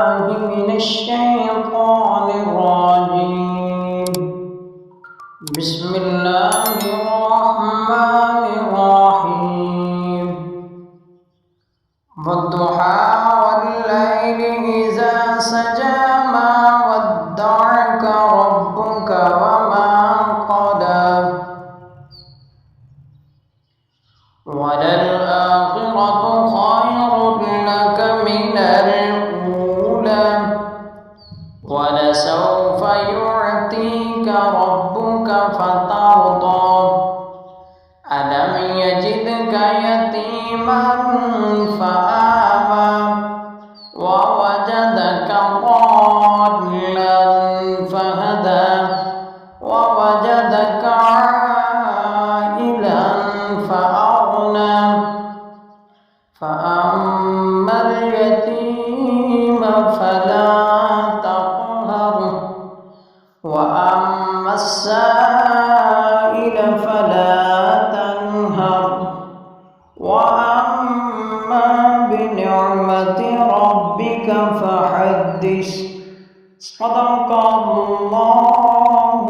بالله من الشيطان الرجيم. بسم الله الرحمن الرحيم. والضحى والليل إذا سجى ما ودعك ربك وما قلى وللآخرة خير لك من الأولى ولسوف يعطيك ربك فترضى ألم يجدك يتيما فآوى ووجدك ضالا فهدى ووجدك عائلا فأغنى فأما اليتيم فلا تقهر وأما السائل فلا تنهر وأما بنعمة ربك فحدث. صدق الله